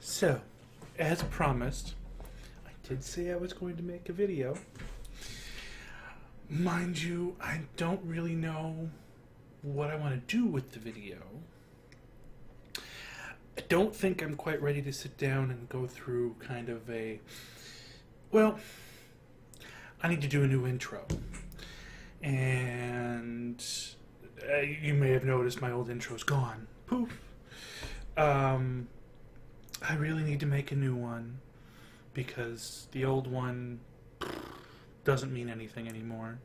So, as promised, I did say I was going to make a video. Mind you, I don't really know what I want to do with the video. I don't think I'm quite ready to sit down and go through kind of I need to do a new intro. And you may have noticed my old intro's gone. Poof. I really need to make a new one because the old one doesn't mean anything anymore.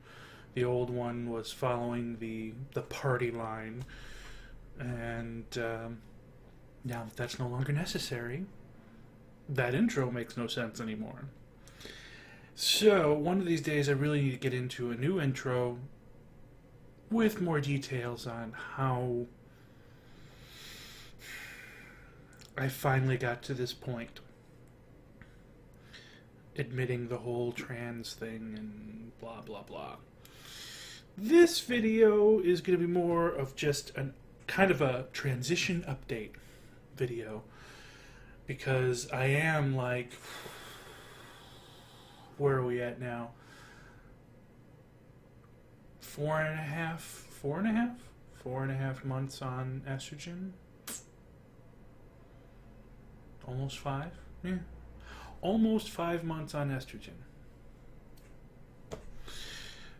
The old one was following the party line, and now that that's no longer necessary, that intro makes no sense anymore. So one of these days I really need to get into a new intro with more details on how I finally got to this point, admitting the whole trans thing and blah blah blah. This video is going to be more of just a kind of a transition update video, because I am like, where are we at now? 4.5 months on estrogen. Almost 5? Yeah. Almost 5 months on estrogen.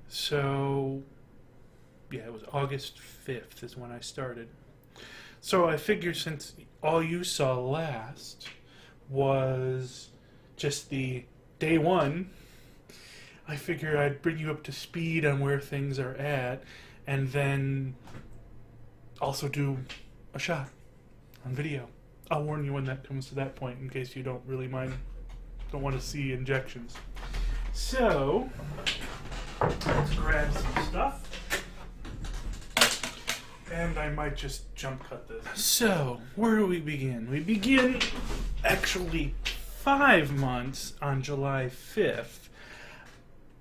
So, yeah, it was August 5th is when I started. So I figured since all you saw last was just the day one, I figured I'd bring you up to speed on where things are at, and then also do a shot on video. I'll warn you when that comes to that point in case you don't really mind, don't want to see injections. So, let's grab some stuff. And I might just jump cut this. So, where do we begin? We begin actually 5 months on July 5th.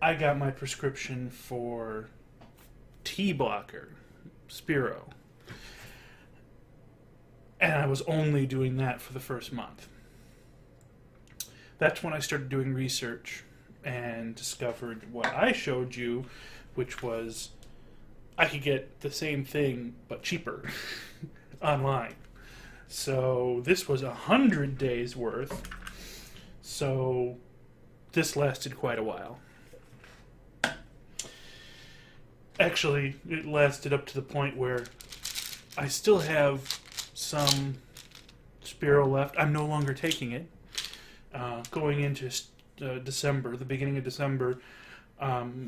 I got my prescription for T blocker, Spiro. And I was only doing that for the first month. That's when I started doing research and discovered what I showed you, which was I could get the same thing but cheaper online. So this was 100 days worth. So this lasted quite a while. Actually, it lasted up to the point where I still have some Spiro left. I'm no longer taking it. Going into December, the beginning of December,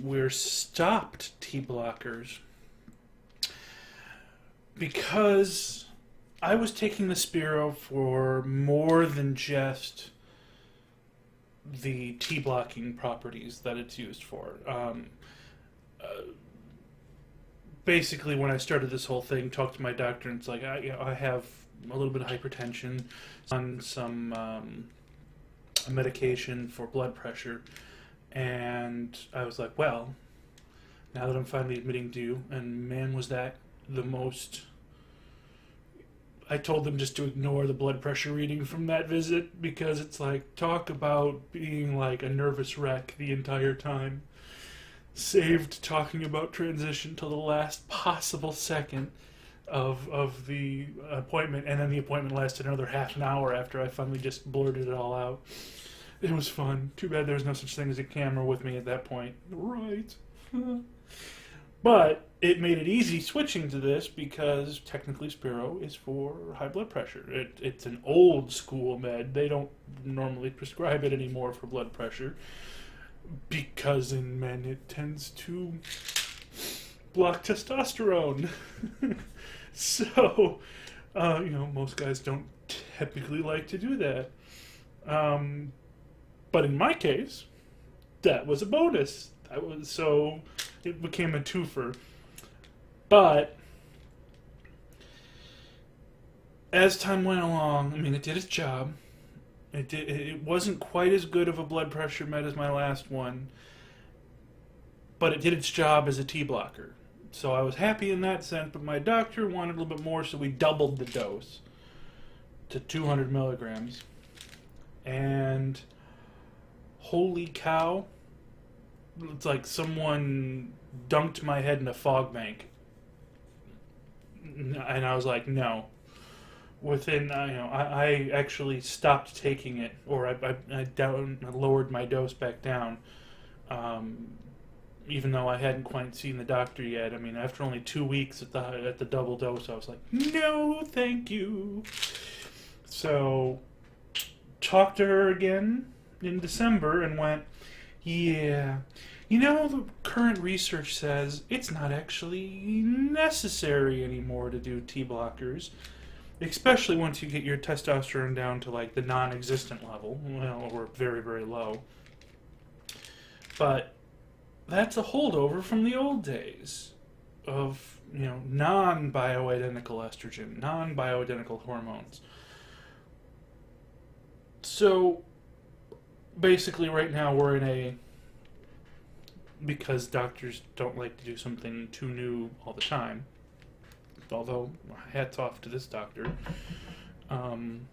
we're stopped T blockers because I was taking the Spiro for more than just the T blocking properties that it's used for. Basically, when I started this whole thing, talked to my doctor, and it's like, I have a little bit of hypertension, on some a medication for blood pressure, and I was like, well, now that I'm finally admitting to you, and man, was that the most... I told them just to ignore the blood pressure reading from that visit, because it's like, talk about being like a nervous wreck the entire time. Saved talking about transition till the last possible second of the appointment, and then the appointment lasted another half an hour after I finally just blurted it all out. It was fun. Too bad there was no such thing as a camera with me at that point. Right. But it made it easy switching to this because technically Spiro is for high blood pressure. It's an old school med. They don't normally prescribe it anymore for blood pressure, because in men it tends to block testosterone. So, most guys don't typically like to do that. But in my case, that was a bonus. So it became a twofer. But as time went along, it did its job. It wasn't quite as good of a blood pressure med as my last one, but it did its job as a T blocker. So I was happy in that sense, but my doctor wanted a little bit more, so we doubled the dose to 200 milligrams. And holy cow, it's like someone dunked my head in a fog bank. And I was like, no. Within, I actually stopped taking it, or I lowered my dose back down, even though I hadn't quite seen the doctor yet. I mean, after only 2 weeks at the double dose, I was like, no, thank you. So, talked to her again in December and went, yeah, the current research says it's not actually necessary anymore to do T blockers. Especially once you get your testosterone down to like the non-existent level, or very, very low. But that's a holdover from the old days of, non-bioidentical estrogen, non-bioidentical hormones. So basically right now we're in because doctors don't like to do something too new all the time, although hats off to this doctor. I'm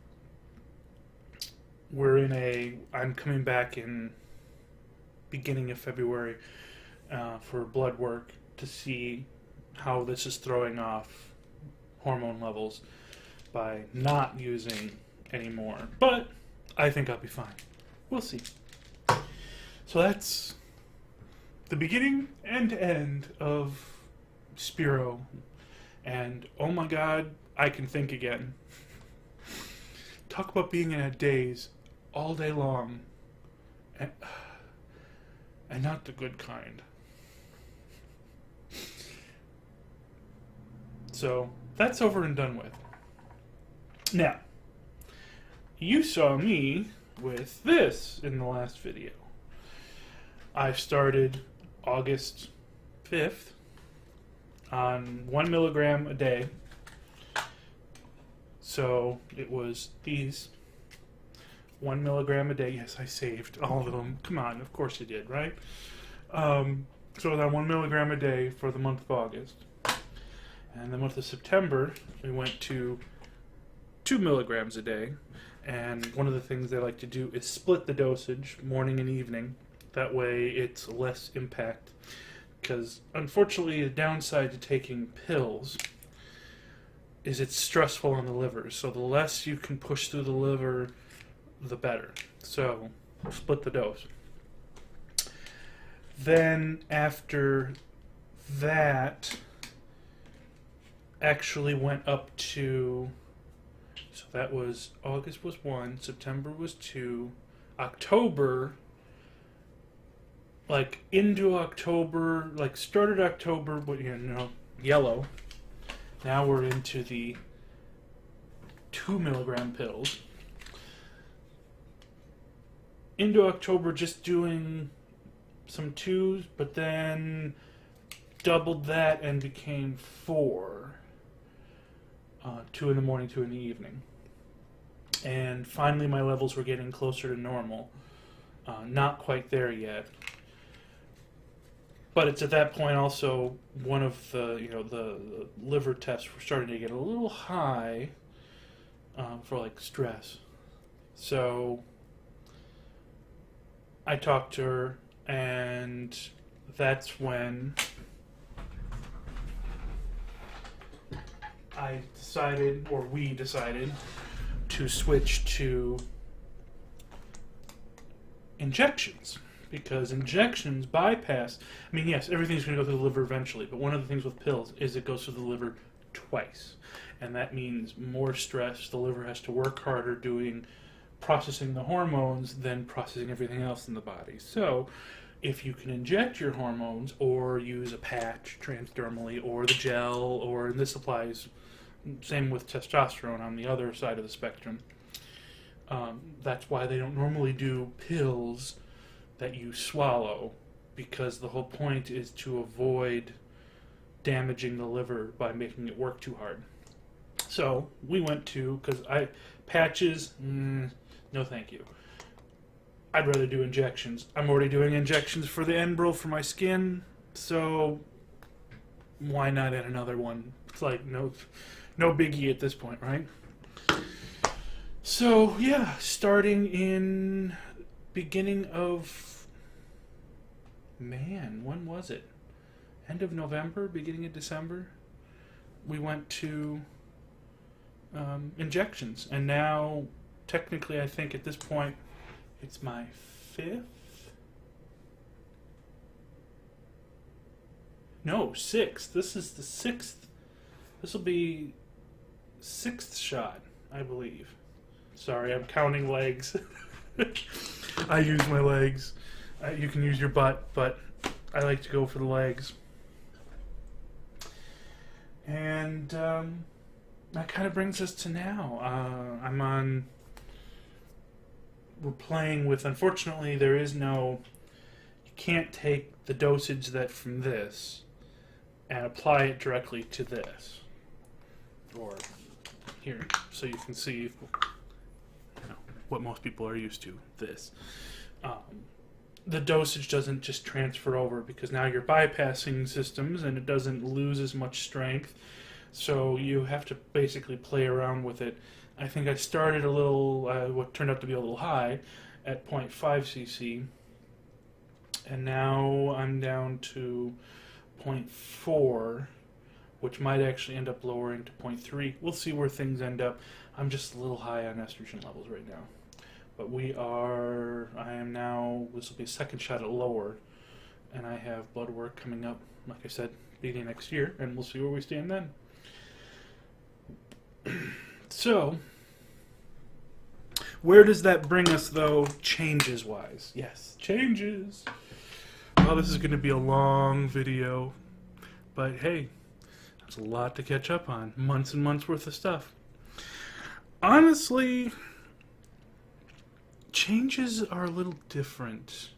coming back in beginning of February for blood work to see how this is throwing off hormone levels by not using anymore. But I think I'll be fine. We'll see. So that's the beginning and end of Spiro. And oh my god, I can think again. Talk about being in a daze all day long. And not the good kind. So, that's over and done with. Now, you saw me with this in the last video. I started August 5th on 1 milligram a day. So it was these 1 milligram a day. Yes, I saved all of them. Come on, of course you did, right? So on 1 milligram a day for the month of August. And the month of September, we went to 2 milligrams a day. And one of the things they like to do is split the dosage, morning and evening. That way it's less impact. Because unfortunately the downside to taking pills is it's stressful on the liver. So the less you can push through the liver, the better. So split the dose. Then after that, actually went up to, so that was, August was 1, September was 2, October, like into October, like started October, but yellow. Now we're into the 2 milligram pills. Into October just doing some 2s, but then doubled that and became 4. 2 in the morning, 2 in the evening. And finally my levels were getting closer to normal. Not quite there yet. But it's at that point also one of the liver tests were starting to get a little high for like stress. So I talked to her, and that's when I decided, or we decided, to switch to injections. Because injections bypass, I mean, yes, everything's going to go through the liver eventually, but one of the things with pills is it goes through the liver twice. And that means more stress. The liver has to work harder processing the hormones than processing everything else in the body. So if you can inject your hormones or use a patch transdermally or the gel, or, and this applies, same with testosterone on the other side of the spectrum, that's why they don't normally do pills that you swallow, because the whole point is to avoid damaging the liver by making it work too hard. So we went to, because patches, no thank you. I'd rather do injections. I'm already doing injections for the Enbrel for my skin, so why not add another one? It's like no biggie at this point, right? So yeah, starting in beginning of, when was it? End of November, beginning of December, we went to injections, and now technically I think at this point it's my 5th. No, 6th. This is the 6th. This will be 6th shot, I believe. Sorry, I'm counting legs. I use my legs. You can use your butt, but I like to go for the legs. And that kind of brings us to now. We're playing with, unfortunately, there is no, you can't take the dosage that from this and apply it directly to this. Or here, so you can see what most people are used to, this. The dosage doesn't just transfer over because now you're bypassing systems and it doesn't lose as much strength. So you have to basically play around with it. I think I started a little, what turned out to be a little high, at 0.5 cc. And now I'm down to 0.4, which might actually end up lowering to 0.3. We'll see where things end up. I'm just a little high on estrogen levels right now. But I am now, this will be a second shot at lower, and I have blood work coming up, like I said, beginning next year, and we'll see where we stand then. So, where does that bring us, though, changes-wise? Yes, changes. Well, this is going to be a long video, but hey, there's a lot to catch up on. Months and months worth of stuff. Honestly, changes are a little different.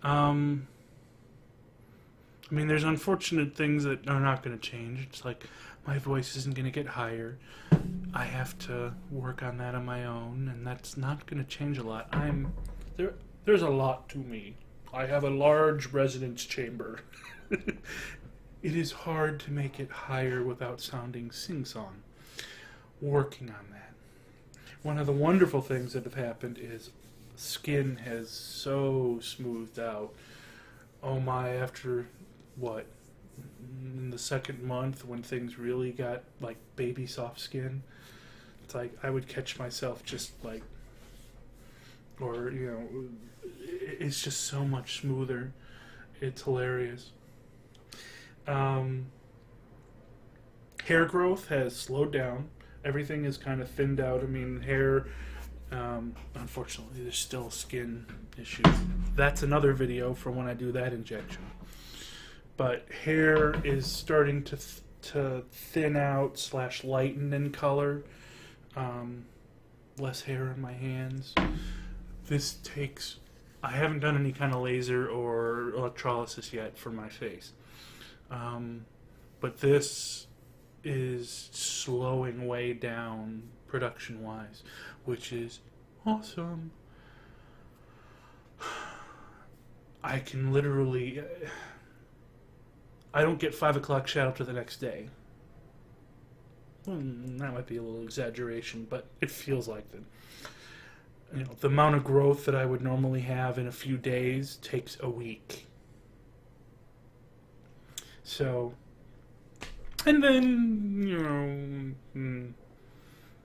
I mean, there's unfortunate things that are not going to change. It's like my voice isn't going to get higher. I have to work on that on my own, and that's not going to change a lot. There's a lot to me. I have a large residence chamber. It is hard to make it higher without sounding sing-song. Working on that. One of the wonderful things that have happened is skin has so smoothed out. Oh my, after what? In the second month when things really got like baby soft skin, it's like I would catch myself just like, or it's just so much smoother. It's hilarious. Hair growth has slowed down. Everything is kind of thinned out. I mean, hair, unfortunately, there's still skin issues. That's another video for when I do that injection. But hair is starting to thin out / lighten in color. Less hair in my hands. This takes, I haven't done any kind of laser or electrolysis yet for my face. But this is slowing way down production-wise, which is awesome. I can literally, I don't get 5 o'clock shadow to the next day. Well, that might be a little exaggeration, but it feels like that. The amount of growth that I would normally have in a few days takes a week. So, and then,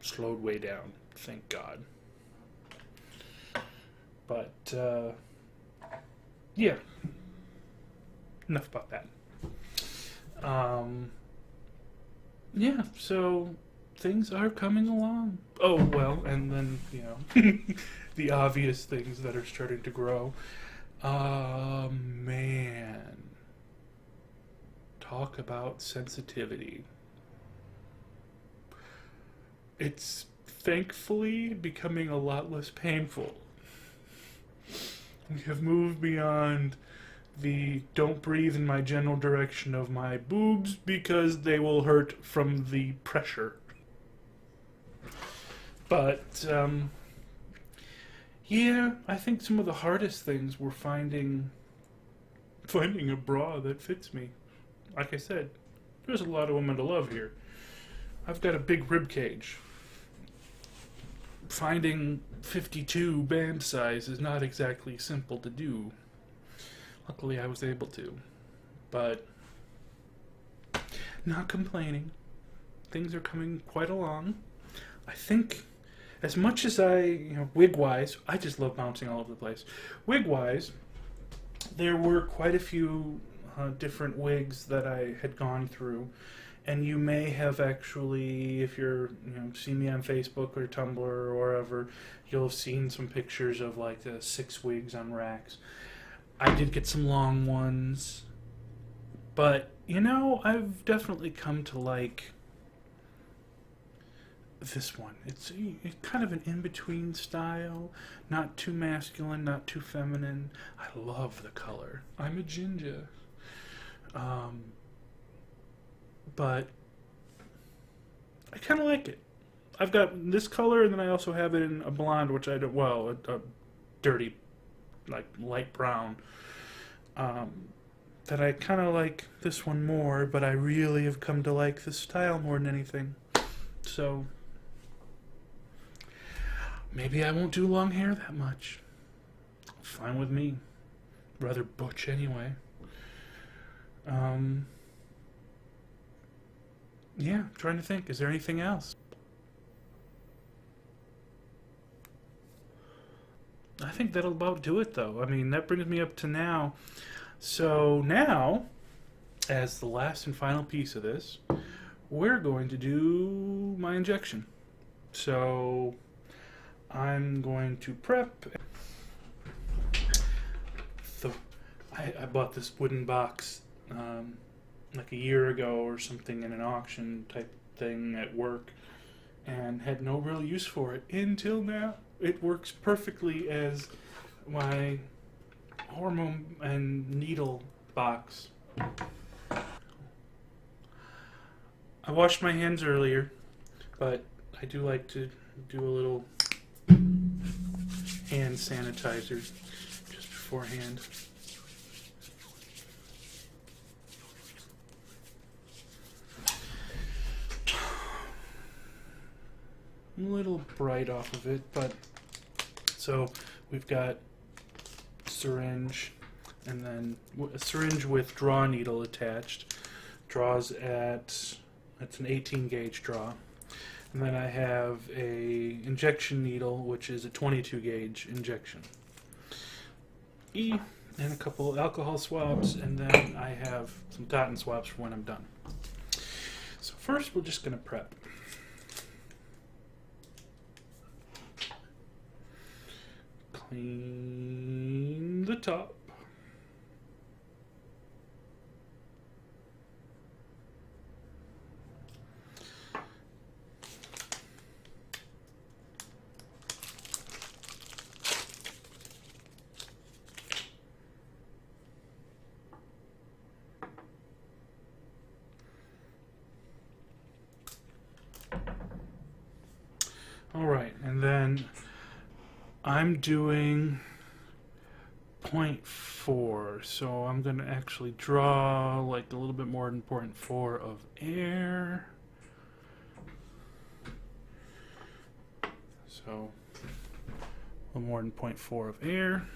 slowed way down, thank God. But, yeah, enough about that. Yeah, so things are coming along. Oh, well, and then, the obvious things that are starting to grow. Man. Talk about sensitivity. It's thankfully becoming a lot less painful. We have moved beyond the don't breathe in my general direction of my boobs because they will hurt from the pressure. But, yeah, I think some of the hardest things were finding a bra that fits me. Like I said, there's a lot of women to love here. I've got a big rib cage. finding 52 band size is not exactly simple to do. Luckily I was able to. But not complaining. Things are coming quite along. I think as much as wig-wise, I just love bouncing all over the place. Wig-wise, there were quite a few different wigs that I had gone through. And you may have actually, if you're, seen me on Facebook or Tumblr or wherever, you'll have seen some pictures of like 6 wigs on racks. I did get some long ones, but I've definitely come to like this one. It's kind of an in-between style, not too masculine, not too feminine. I love the color. I'm a ginger. But I kind of like it. I've got this color, and then I also have it in a blonde, which I don't, well, a dirty, like, light brown. That I kind of like this one more, but I really have come to like this style more than anything. So, maybe I won't do long hair that much. Fine with me. Rather butch anyway. Yeah, I'm trying to think. Is there anything else? I think that'll about do it, though. I mean, that brings me up to now. So now, as the last and final piece of this, we're going to do my injection. So I'm going to prep. I bought this wooden box like a year ago or something in an auction type thing at work, and had no real use for it until now. It works perfectly as my hormone and needle box. I washed my hands earlier, but I do like to do a little hand sanitizer just beforehand. A little bright off of it, but so we've got syringe, and then a syringe with draw needle attached. Draws it's an 18 gauge draw. And then I have a injection needle, which is a 22 gauge injection. And a couple alcohol swabs, and then I have some cotton swabs for when I'm done. So first we're just going to prep. Clean the top. All right, and then I'm doing 0.4, so I'm going to actually draw like a little bit more than 0.4 of air. So a little more than 0.4 of air.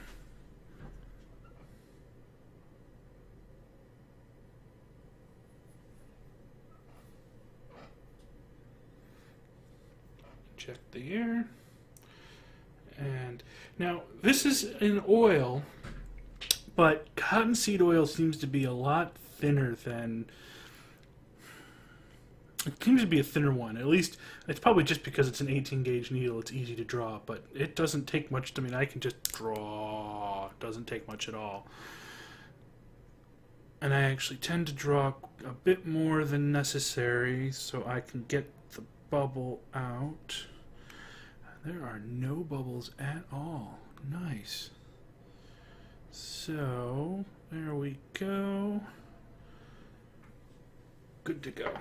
Check the air. And now this is an oil, but cottonseed oil seems to be a lot thinner than, it seems to be a thinner one. At least it's probably just because it's an 18 gauge needle, it's easy to draw, but it doesn't take much. I mean, I can just draw. It doesn't take much at all. And I actually tend to draw a bit more than necessary so I can get the bubble out. There are no bubbles at all. Nice. So, there we go. Good to go.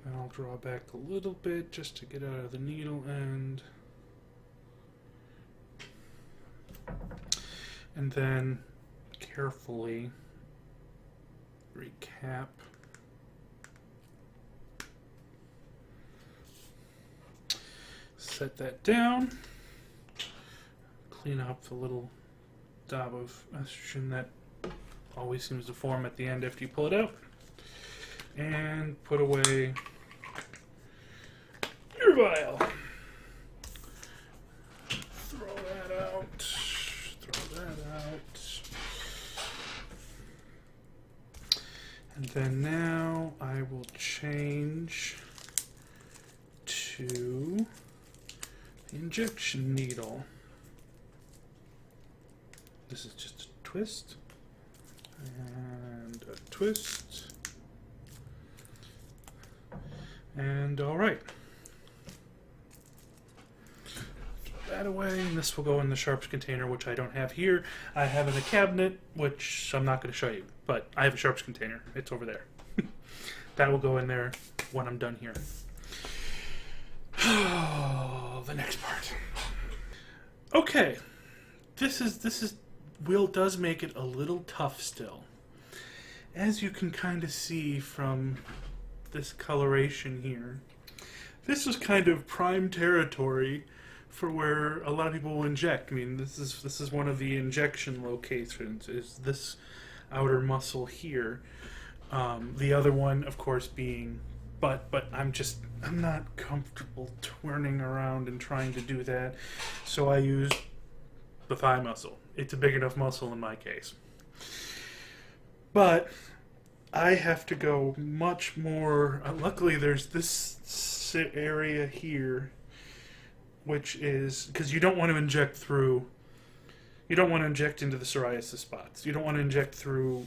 And I'll draw back a little bit just to get out of the needle end. And then carefully recap. set that down. Clean up the little dab of estrogen that always seems to form at the end after you pull it out. And put away your vial. Throw that out. Throw that out. And then now I will change to the injection needle. This is just a twist. And a twist. And alright. Throw that away, and this will go in the sharps container, which I don't have here. I have in a cabinet, which I'm not going to show you, but I have a sharps container. It's over there. That will go in there when I'm done here. Oh, the next part. Okay. This does make it a little tough still. As you can kind of see from this coloration here, this is kind of prime territory for where a lot of people will inject. I mean, this is one of the injection locations, is this outer muscle here. The other one, of course, being butt, but I'm not comfortable turning around and trying to do that, so I use the thigh muscle. It's a big enough muscle in my case. But I have to go much more. Luckily, there's this area here, which is because you don't want to inject through. You don't want to inject into the psoriasis spots. You don't want to inject through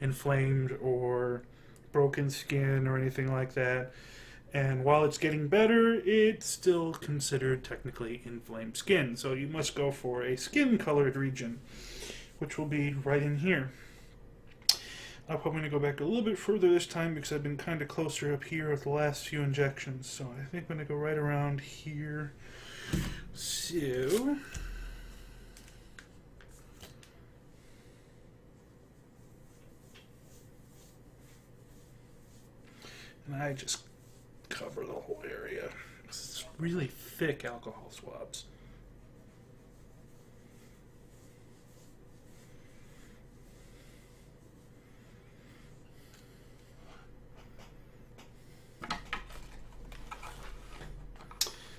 inflamed or broken skin or anything like that. And while it's getting better, it's still considered technically inflamed skin. So you must go for a skin-colored region, which will be right in here. I'm probably going to go back a little bit further this time because I've been kind of closer up here with the last few injections. So I think I'm going to go right around here. So and I just cover the whole area. It's really thick alcohol swabs.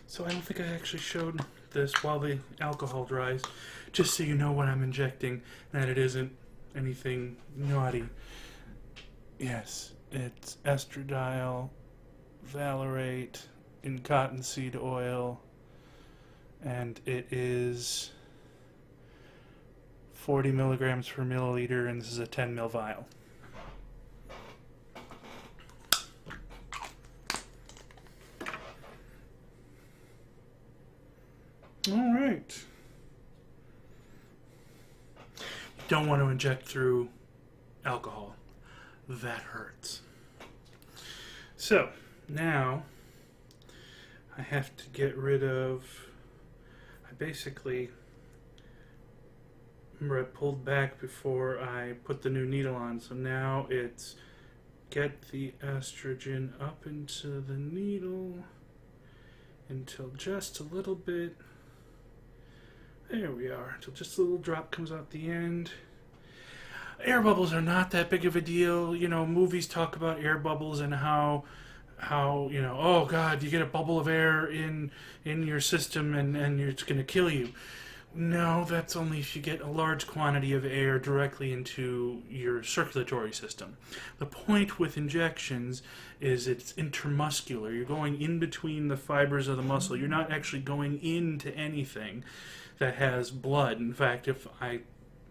So I don't think I actually showed this while the alcohol dries, just so you know what I'm injecting, and that it isn't anything naughty. Yes, it's estradiol valerate in cottonseed oil, and it is 40 milligrams per milliliter, and this is a 10 ml vial. All right. You don't want to inject through alcohol. That hurts. So, now I have to get rid of, I pulled back before I put the new needle on, so now it's get the estrogen up into the needle until just a little bit. There we are, until just a little drop comes out the end. Air bubbles are not that big of a deal. You know, movies talk about air bubbles and how you know, oh God, you get a bubble of air in your system and it's going to kill you. No, that's only if you get a large quantity of air directly into your circulatory system. The point with injections is it's intermuscular. You're going in between the fibers of the muscle. You're not actually going into anything that has blood. In fact, if I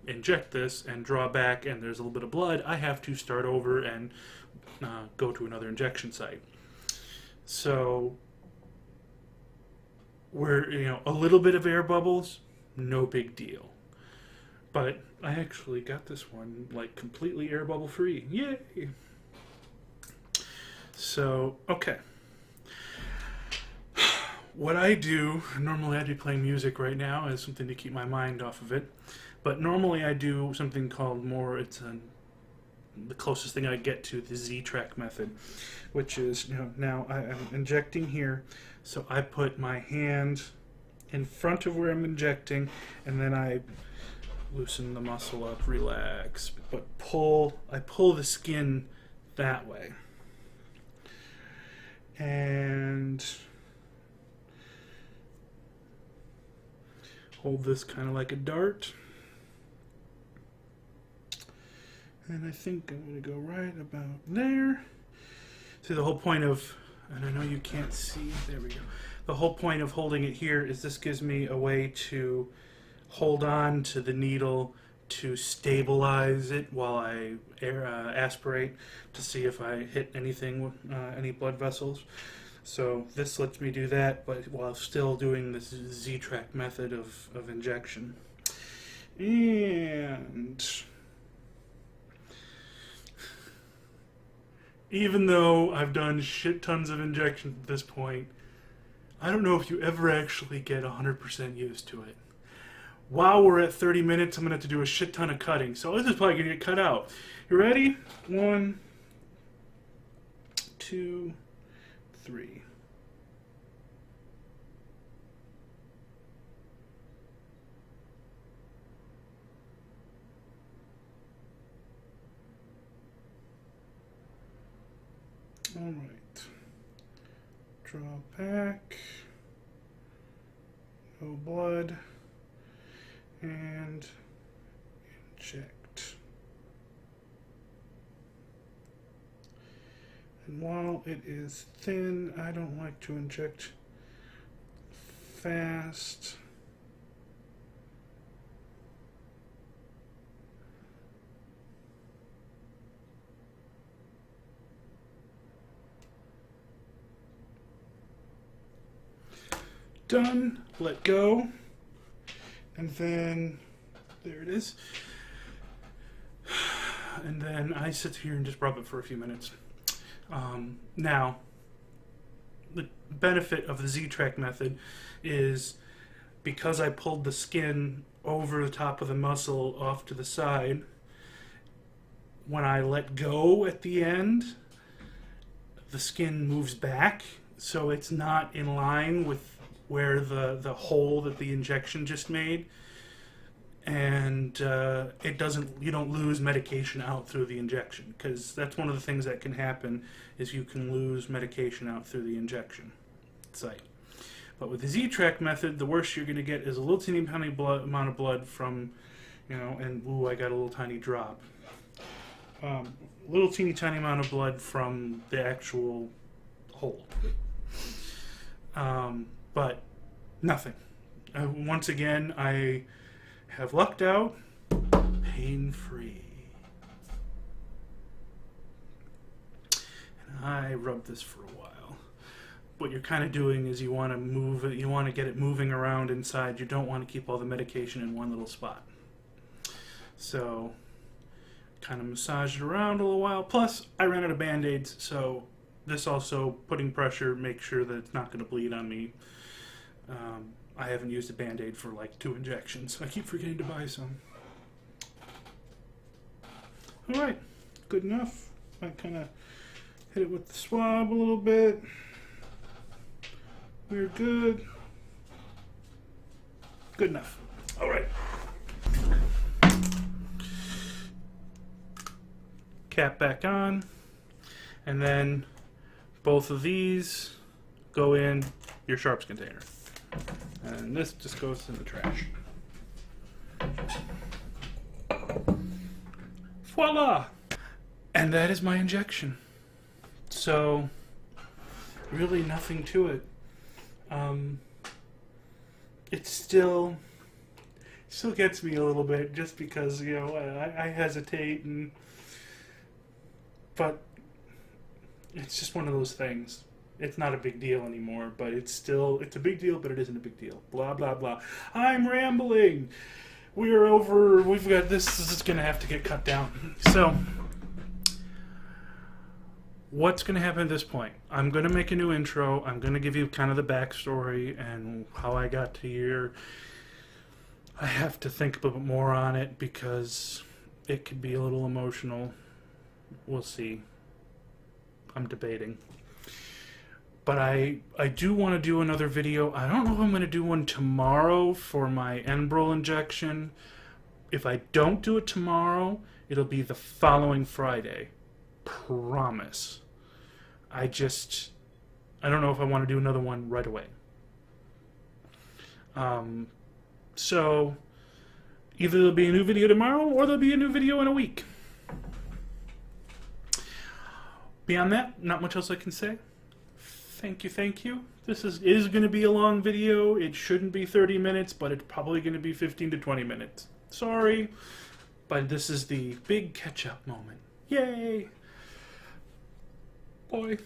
inject this and draw back and there's a little bit of blood, I have to start over and go to another injection site. So we're, you know, a little bit of air bubbles, no big deal. But I actually got this one like completely air bubble free. Yay! So, okay. What I do, normally I'd be playing music right now as something to keep my mind off of it, but normally I do something called it's a the closest thing I get to the Z-track method, which is, now I'm injecting here, so I put my hand in front of where I'm injecting, and then I loosen the muscle up, relax, but I pull the skin that way. And hold this kind of like a dart. And I think I'm going to go right about there. See, the whole point of, and I know you can't see, there we go. The whole point of holding it here is this gives me a way to hold on to the needle to stabilize it while I aspirate to see if I hit anything, any blood vessels. So this lets me do that, but while still doing this Z-track method of injection. And even though I've done shit tons of injections at this point, I don't know if you ever actually get 100% used to it. While we're at 30 minutes, I'm going to have to do a shit ton of cutting. So this is probably going to get cut out. You ready? 1, 2, 3. All right. Draw back. No blood. And inject. And while it is thin, I don't like to inject fast. Done. Let go. And then, there it is. And then I sit here and just rub it for a few minutes. Now, the benefit of the Z-track method is because I pulled the skin over the top of the muscle off to the side, when I let go at the end, the skin moves back, so it's not in line with where the hole that the injection just made, and you don't lose medication out through the injection, because that's one of the things that can happen is you can lose medication out through the injection site. But with the Z-track method, the worst you're going to get is a little teeny tiny amount of blood from, and ooh, I got a little tiny drop. Little teeny tiny amount of blood from the actual hole. But nothing. Once again, I have lucked out pain-free. And I rubbed this for a while. What you're kind of doing is you want to move it, you want to get it moving around inside. You don't want to keep all the medication in one little spot. So, kind of massage it around a little while. Plus, I ran out of Band-Aids, so this also, putting pressure, makes sure that it's not going to bleed on me. I haven't used a Band-Aid for like 2 injections. I keep forgetting to buy some. Alright, good enough. I kind of hit it with the swab a little bit. We're good. Good enough. Alright. Cap back on. And then both of these go in your sharps container. And this just goes in the trash. Voila! And that is my injection. So, really nothing to it. It still gets me a little bit just because, I hesitate, but it's just one of those things. It's not a big deal anymore, but it's a big deal, but it isn't a big deal. Blah, blah, blah. I'm rambling. We've got this is going to have to get cut down. So, what's going to happen at this point? I'm going to make a new intro. I'm going to give you kind of the backstory and how I got to here. I have to think a little bit more on it because it could be a little emotional. We'll see. I'm debating. But I do want to do another video. I don't know if I'm going to do one tomorrow for my Enbrel injection. If I don't do it tomorrow, it'll be the following Friday. Promise. I don't know if I want to do another one right away. So, either there'll be a new video tomorrow, or there'll be a new video in a week. Beyond that, not much else I can say. Thank you, thank you. This is going to be a long video. It shouldn't be 30 minutes, but it's probably going to be 15 to 20 minutes. Sorry, but this is the big catch-up moment. Yay! Boy.